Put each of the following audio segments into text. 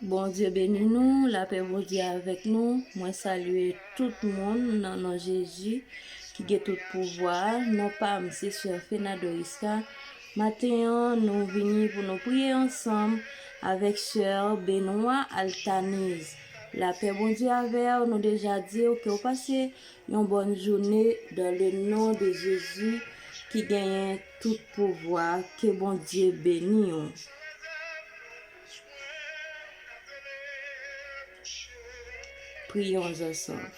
Bon Dieu bénis nous, la paix bon Dieu avec nous. Moi saluer tout le monde dans nom Jésus qui a tout pouvoir. Non pas c'est sur Fenadoriska. Maintenant, nous venons pour nous prier ensemble avec sœur Benoît Altanise. La paix bon Dieu avec nous déjà dit que vous passez une bonne journée dans le nom de Jésus qui gagne tout pouvoir. Que bon Dieu bénisse. Prions ensemble.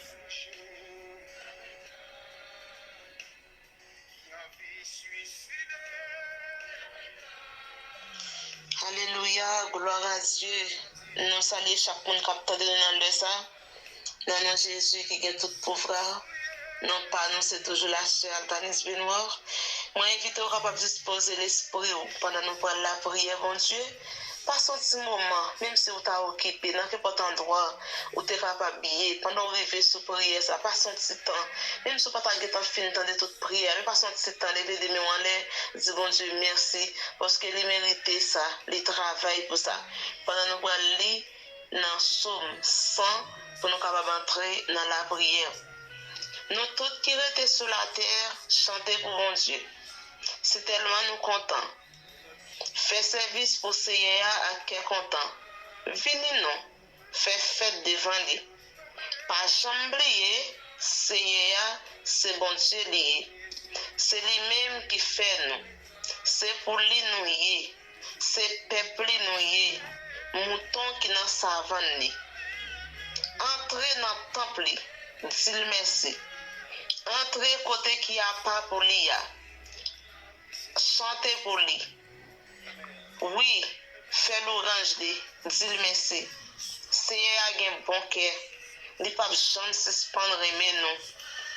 Alléluia, gloire à Dieu. Nous saluons chaque monde qui a entendu dans le ça. Dans le nom de Jésus qui a tout pouvoir. Non pas nous, c'est toujours la sœur Altanise Benoît. Moi, invite au capable de disposer l'esprit pendant nous parler la prière, bon Dieu. Pas un petit moment, même si vous êtes occupé, dans n'importe quel endroit où vous êtes capable de pendant que vous vivez sous prière, ça passe un petit temps. Même si vous n'avez pas fini de toute prière, mais passe un petit temps, lever des mains en l'air, dire bon Dieu merci, parce qu'il mérite ça, il travaille pour ça. Pendant nous allons lire dans Somme 100 pour nous capables d'entrer dans la prière. Nous tous qui étaient sur la terre, chanter pour mon Dieu. C'est tellement nous contents. Fais service pour Seigneur à qui est content. Venez nous, fais fête devant lui. Pas jamais oublier, Seigneur, c'est bon Dieu lié. C'est lui-même qui fait nous. C'est pour lui nous y. C'est peuple nous y. Mouton qui n'a savane ni. Entrez dans le temple, dis merci. Entrez côté qui a pas pour lui. Chantez pour lui. Oui, fais l'orange de, dis merci. Seigneur a un bon cœur. Il n'y a pas de chance de suspendre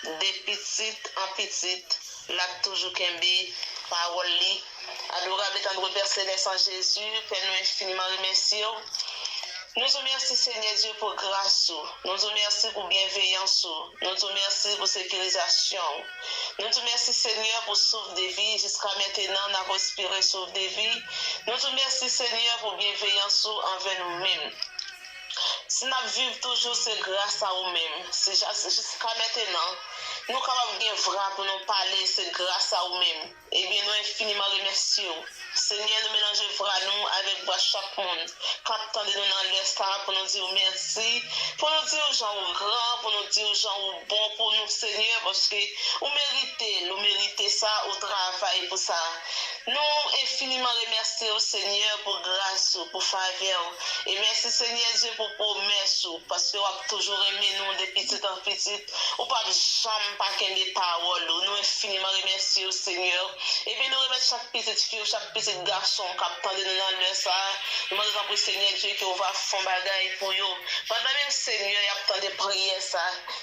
nous. De petite en petite, là toujours qu'un bé, parole li. Adorable et tendre Père Céleste en Jésus, Père nous infiniment remercier. Nous te remercions Seigneur Dieu pour grâce. Nous te remercions pour bienveillance. Nous te remercions pour sécurisation. Nous te remercions Seigneur pour sauve des vies. Jusqu'à maintenant, on a respiré sauve des vies. Nous te remercions Seigneur pour bienveillance envers nous-mêmes. Si nous vivons toujours, c'est grâce à nous-mêmes. C'est jusqu'à maintenant. Nous sommes capables de vrai pour nous parler, c'est grâce à nous-mêmes. Eh bien, nous infiniment remercions. Seigneur, nous mélangeons vrai nous avec chaque monde. Quand attendez nous dans l'espace pour nous dire merci, pour nous dire aux gens grands, pour nous dire aux gens bons pour nous, Seigneur, parce que vous méritez ça au travail pour ça. Nous infiniment remercions au Seigneur pour grâce, pour faveur. Et merci Seigneur Dieu pour promesse, parce que vous avez toujours aimé nous de petit en petit. Ou pas jamais pas qu'un des paroles. Nous infiniment remercions au Seigneur. Et bien nous remettons chaque petite fille, chaque petit garçon qui attend de nous dans le ça. Nous demandons pour Seigneur Dieu que vous va faire bagaille pour eux. Pendant même Seigneur, il y a tant de prières ça,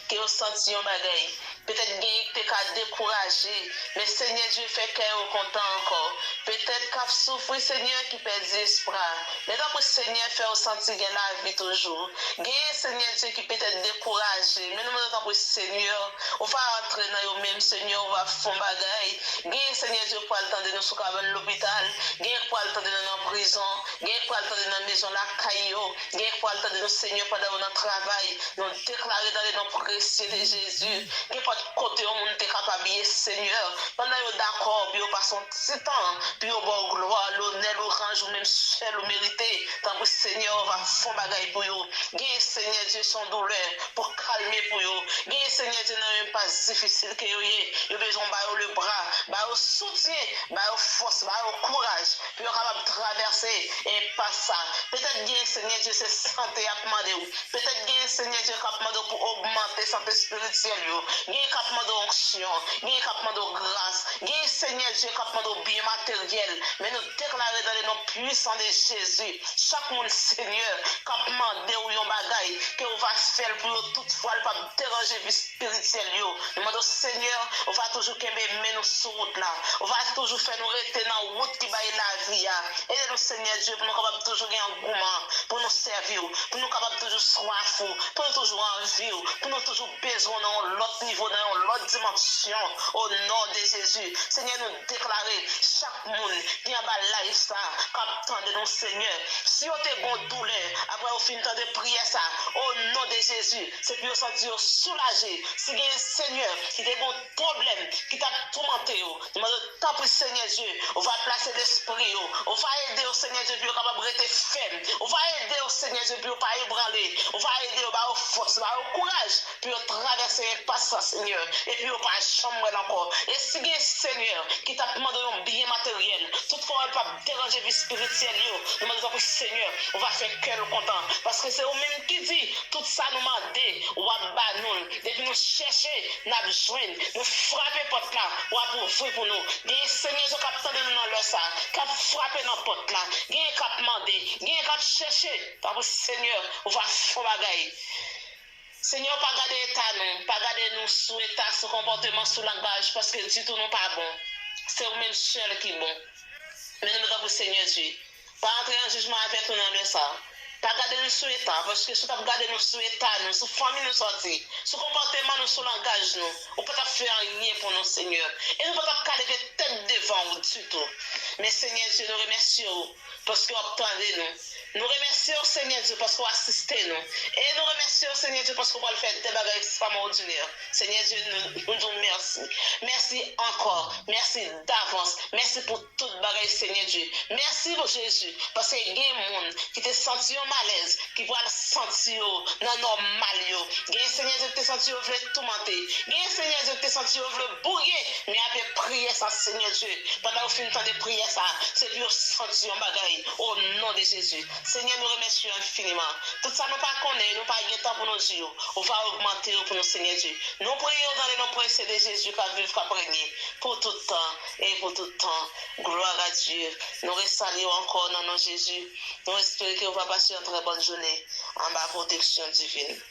que vous sentez un bagaille. Peut-être qu'il y a découragé, mais Seigneur Dieu fait qu'elle content encore. Peut-être qu'il souffre, Seigneur, qui perd l'espoir. Mais quand le Seigneur fait ressentir la vie toujours. Il y a Seigneur Dieu qui peut être découragé. Mais nous demandons pour Seigneur, on va entrer dans le même Seigneur, on va faire bagaille. Il y a Seigneur Dieu pour attendre nous sous l'hôpital. Il y a pour attendre nous dans la prison. Il y a pour attendre dans la maison, la caillou. Il y a pour attendre nous, Seigneur, pendant notre travail. Nous déclarer dans les noms précieux de Jésus. Il y a pas de côté où on est capable de Seigneur. Pendant que d'accord, puis on passe un petit temps, puis on va gloire, l'honneur, l'orange, ou même seul, ou mérité. Tant que Seigneur va faire bagaille pour vous. Gagne Seigneur Dieu son douleur pour calmer pour vous. Gagne Seigneur Dieu dans un pas difficile que vous avez. Vous avez besoin de le bras, de soutien, de force, de courage. Puis vous êtes capable de traverser et pas ça. Peut-être gagne Seigneur Dieu c'est santé à demander. Peut-être gagne Seigneur Dieu capable pour augmenter santé spirituelle. Gagne capable d'onction, gagne capable de grâce. Gagne Seigneur Dieu capable de bien matériel. Mais nous déclarer dans les noms puissants de Jésus. Chaque monde Seigneur capable de ou yon bagay que on va faire pour toutefois pas déranger vie spirituelle yo. Nous demandons Seigneur, on va toujours mener nous sur route là. On va toujours faire nous rester dans route qui baille la vie. Et nous Seigneur Dieu pour nous capable toujours gagner engouement pour nous servir, pour nous capables toujours soif, pour nous toujours envie, pour nous toujours besoin dans l'autre niveau, dans l'autre dimension, au nom de Jésus. Seigneur, nous déclarer chaque monde qui a la life ça, captant de nos Seigneur. Si on te bon douleur, après au fin de prière ça, au nom de Jésus, c'est pour sentir soulagé. Si il y a un Seigneur qui a des bons problèmes, qui t'a tourmenté, tant pour Seigneur Dieu, on va placer l'esprit, on va aider au Seigneur Dieu pour capable rester ferme, on va aider au Seigneur Dieu pour pas ébranler, on va aider au force, au courage pour traverser un passage Seigneur, et puis on pas chambre encore. Et si il y a un Seigneur qui t'a demandé un bien matériel, toutefois elle pas déranger vie spirituelle, nous demandons pour Seigneur, on va faire cœur content, parce que c'est eux-mêmes qui dit tout ça nous demander, on va battre nous, depuis nous chercher, nous besoin, nous frapper porte là, on va ouvrir pour nous. Il y a un Seigneur qui a attendu dans le ça, qui a frappé dans la porte là, il y a un qui a demandé, il y a un qui a cherché, parce que Seigneur, on va faire bagaille. Seigneur, pas garder l'état, non, pas garder nous sous état, sous comportement, sous langage, parce que du tout, non pas bon. C'est vous-même seul qui est bon. Mais nous devons Seigneur Dieu. Pas entrer en jugement avec nous dans le ça. Pas garder nous sous état, parce que si tu as gardé nous sous état, nous, sous famille nous sortir, sous comportement nous, sous langage nous, on peut pas faire rien pour nous, Seigneur. Et nous ne pouvons pas lever tête devant vous du tout. Mais Seigneur Dieu, nous remercions parce que vous attendez nous. Nous remercions Seigneur Dieu parce que vous assistez nous. Et nous remercions Seigneur Dieu parce que vous le faire des bagages extrêmement ordinaires. Seigneur Dieu, nous disons merci. Merci encore. Merci d'avance. Merci pour toute bagaille, Seigneur Dieu. Merci pour Jésus. Parce qu'il y a des gens qui te sentent malaise, qui vont sentir dans normal. Il y a un Seigneur Dieu qui te sentit tout mentir. Il y a un Seigneur Dieu qui te sentit bouiller. Mais après prier ça, Seigneur Dieu. Pendant que vous finissez de prier ça, c'est pour sentir un bagaille. Au nom de Jésus. Seigneur, nous remercions infiniment. Tout ça, nous pas connaître, nous pas de temps pour nos yeux. On va augmenter pour nous, Seigneur Dieu. Nous prions dans les noms précieux de Jésus, qui vive, qui régner pour tout temps et pour tout temps. Gloire à Dieu. Nous saluons encore dans nos Jésus. Nous espérons que vous va passer une très bonne journée en bas protection divine.